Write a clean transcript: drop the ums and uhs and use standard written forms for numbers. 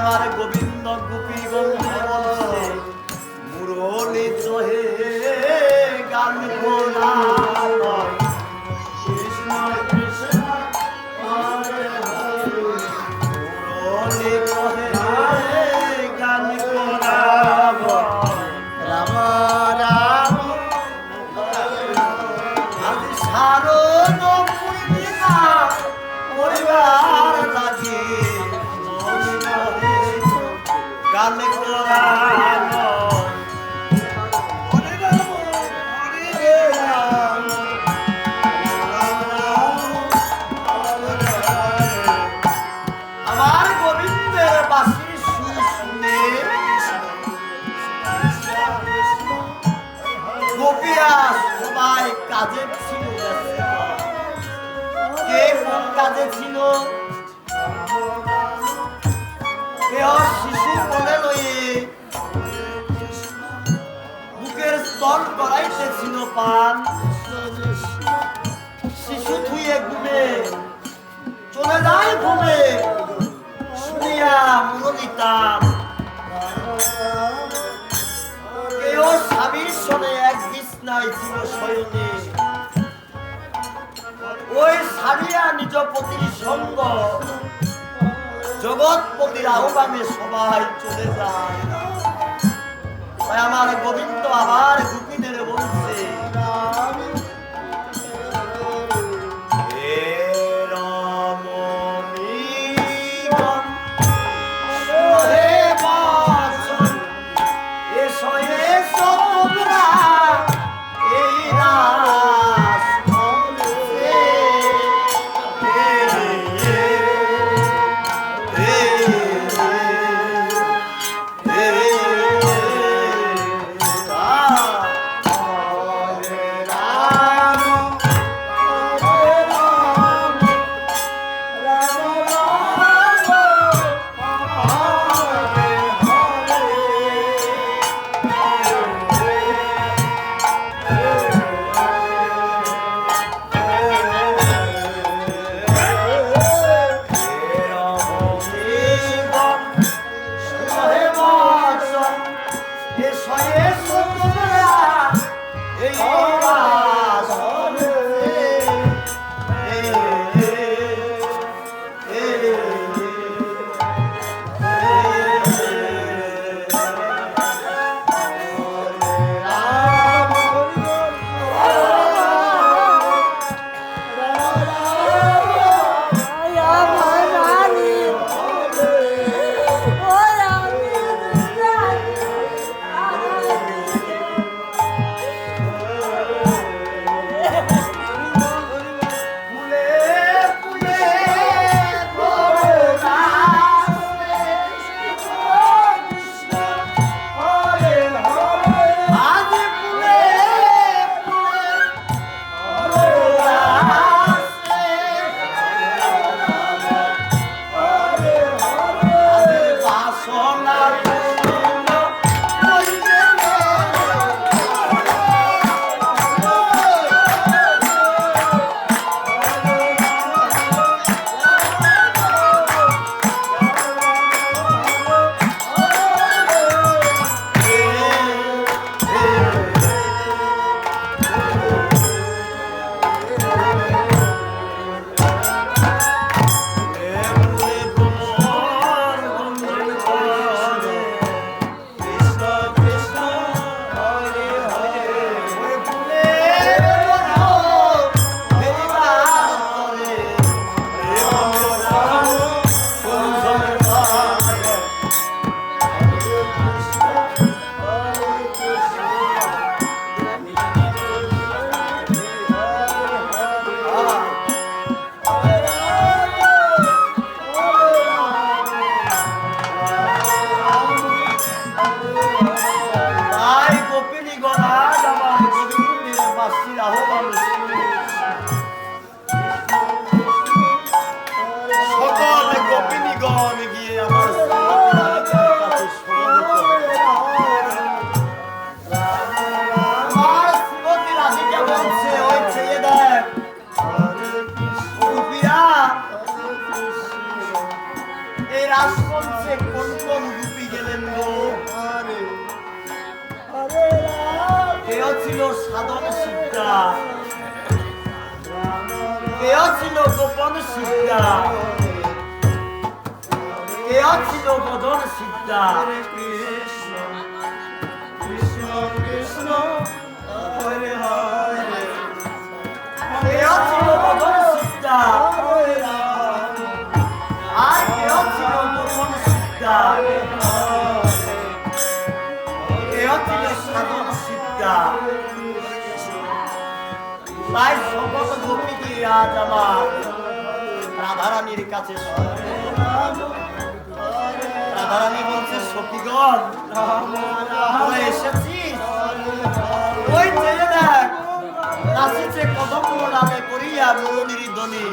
আমার গোবিন্দ গোপীগঞ্জে বলছে মুরলী তোহে গান গোলা কৃষ্ণ কৃষ্ণ হরে হরে মুরলী তোহে গান গোলা রাম রাম আজ শারদ পূর্ণিমা পরিবার লাগি গান গোলা আমার গোবিন্দের বাঁশির সুর শুনে গোপীরা সবাই কাজে ছিল, কে কোন কাজে ছিল, কেহ শিশু কোলে লয়ে বুকের স্তন করাইতেছিল পান, শিশু ধুয়ে ঘুমে চলে যায় ঘুমে শুনিয়া মুরলিতাম, কেউ স্বামীর সনে এক বিছনায় ছিল শয়নে, ওই সারিয়া নিজ পতির সঙ্গ জগৎপতির আহ্বানে সবাই চলে যায়। তাই আমার গোবিন্দ আবার গোপীদের বলছে রাজবংশে কোন সাধন সিদ্ধা, কে ছিল গোপন সিদ্ধা, কে ছিল বদন সিদ্ধা। কৃষ্ণ কৃষ্ণ কৃষ্ণ হরে হরে কে ছিল বদন সিদ্ধা, হরে রাম আর কে ছিল গোপন সিদ্ধা, কে ছিল সাধন সিদ্ধা। তাই সকল গোপীকে আজ আমার রাধারানীর কাছে রাধারানী বলছে সখীগণ তোরা এসেছিস, ওই চেয়ে দেখ নাচিছে কদম্ব নামে করিয়া মুরলীর ধ্বনি।